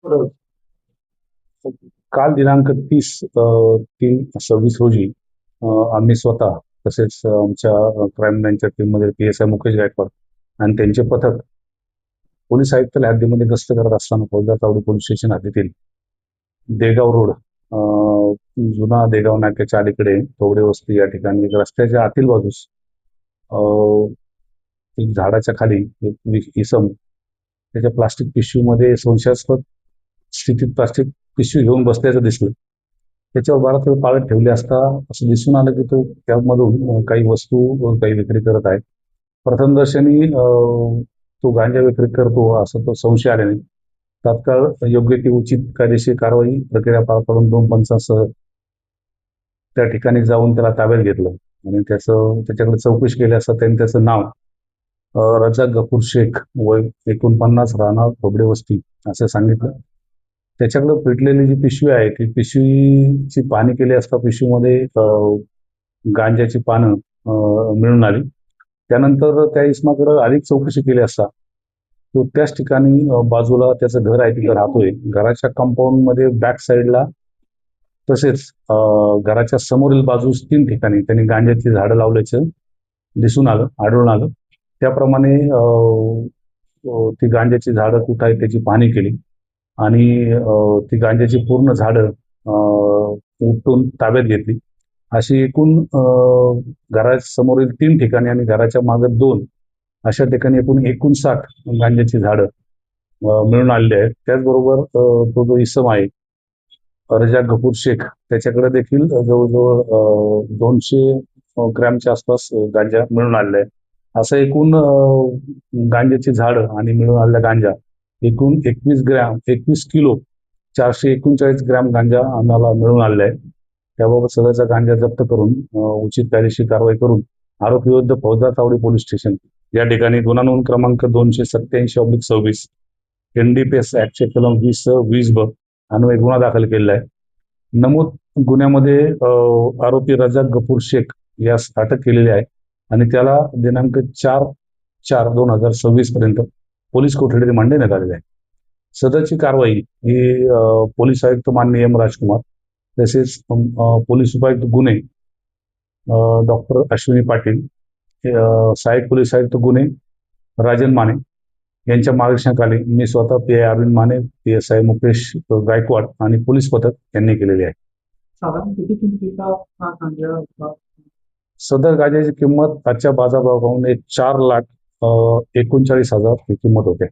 बरोबर. काल दिनांक 30/3/26 रोजी आम्ही स्वतः तसेच आमच्या क्राईम ब्रँचच्या टीममध्ये पी-एस-आय मुकेश गायकवाड आणि त्यांचे पथक पोलीस आयुक्तालय हद्दीमध्ये गस्त करत असताना फौजदार चावडी पोलीस स्टेशन हद्दीतील देगाव रोड, जुना देगाव नाक्याच्या अलीकडे तोगडे वस्ती या ठिकाणी रस्त्याच्या आतील बाजूस अ, एक झाडाच्या खाली एक इसम त्याच्या प्लास्टिक पिशवीमध्ये संशयास्पद स्थितीत प्लास्टिक पिशवी घेऊन बसल्याचं दिसलं. त्याच्यावर बराच वेळ पाळत ठेवले असता असं दिसून आलं की तो त्यामधून काही वस्तू काही विक्री करत आहे. प्रथमदर्शनी तो गांजा विक्री करतो असं तो संशय आल्याने तात्काळ योग्य ती उचित कायदेशीर कारवाई प्रक्रिया पार पाडून 2 पंचांसह त्या ठिकाणी जाऊन त्याला ताब्यात घेतलं आणि त्याच्याकडे चौकशी केली असता त्यांनी त्याचं नाव रजा गफूर शेख, वय 49, राहणार थोबडे वस्ती असं सांगितलं. त्याच्याकडे पेटलेली जी पिशवी आहे ती पिशवीची पाहणी केली असता पिशवीमध्ये गांजाची पानं मिळून आली. त्यानंतर त्या इसमाकडे अधिक चौकशी केली असता तो त्याच ठिकाणी बाजूला त्याचं घर आहे तिथं राहतोय. घराच्या कंपाऊंडमध्ये बॅक साईडला तसेच घराच्या समोरील बाजूस 3 ठिकाणी त्यांनी गांजाची झाडं लावल्याचं आढळून आलं. त्याप्रमाणे ती गांजाची झाडं कुठं आहेत त्याची पाहणी केली आणि ती गांजाची पूर्ण झाडं उपटून ताब्यात घेतली. अशी एकूण घरासमोरील 3 ठिकाणी आणि घराच्या मागे 2 अशा ठिकाणी एकूण 59 गांजाची झाडं मिळून आलेली आहेत. त्याचबरोबर तो जो इसम आहे रजा गफूर शेख त्याच्याकडे देखील जवळजवळ 200 ग्रॅमच्या आसपास गांजा मिळून आलेला आहे. असं एकूण गांजाची झाडं आणि मिळून आलेला गांजा एकूण 21 किलो 439 ग्रॅम गांजा आम्हाला मिळून आलेला आहे. त्याबाबत सदरचा गांजा जप्त करून उचित कायदेशीर कारवाई करून आरोपी विरुद्ध फौजदार चावडी पोलीस स्टेशन या ठिकाणी गुन्हा नोंद क्रमांक 287/26 एनडीपीएस ऍक्टचे कलम 20/20 अन्वये गुन्हा दाखल केलेला आहे. नमूद गुन्ह्यामध्ये आरोपी रजाक गफूर शेख यास अटक केलेली आहे आणि त्याला दिनांक 4/4/2026 पर्यंत पोलीस कोठडीत मांडण्यात आलेले आहे. सदरची कारवाई ही पोलीस आयुक्त माननीय एम राजकुमार तसेच पोलीस उपायुक्त गुन्हे डॉक्टर अश्विनी पाटील, सहाय्यक पोलीस आयुक्त गुन्हे राजन माने यांच्या मार्गदर्शनाखाली मी स्वतः पी.आय. अरविंद माने, पी.एस.आय. मुकेश गायकवाड आणि पोलीस पथक यांनी केलेले आहे. साधारण किती किमतीचा हा गांजा होता? सदर गांजाची किंमत आजच्या बाजारभावाप्रमाणे 4,39,000 ही किंमत होते.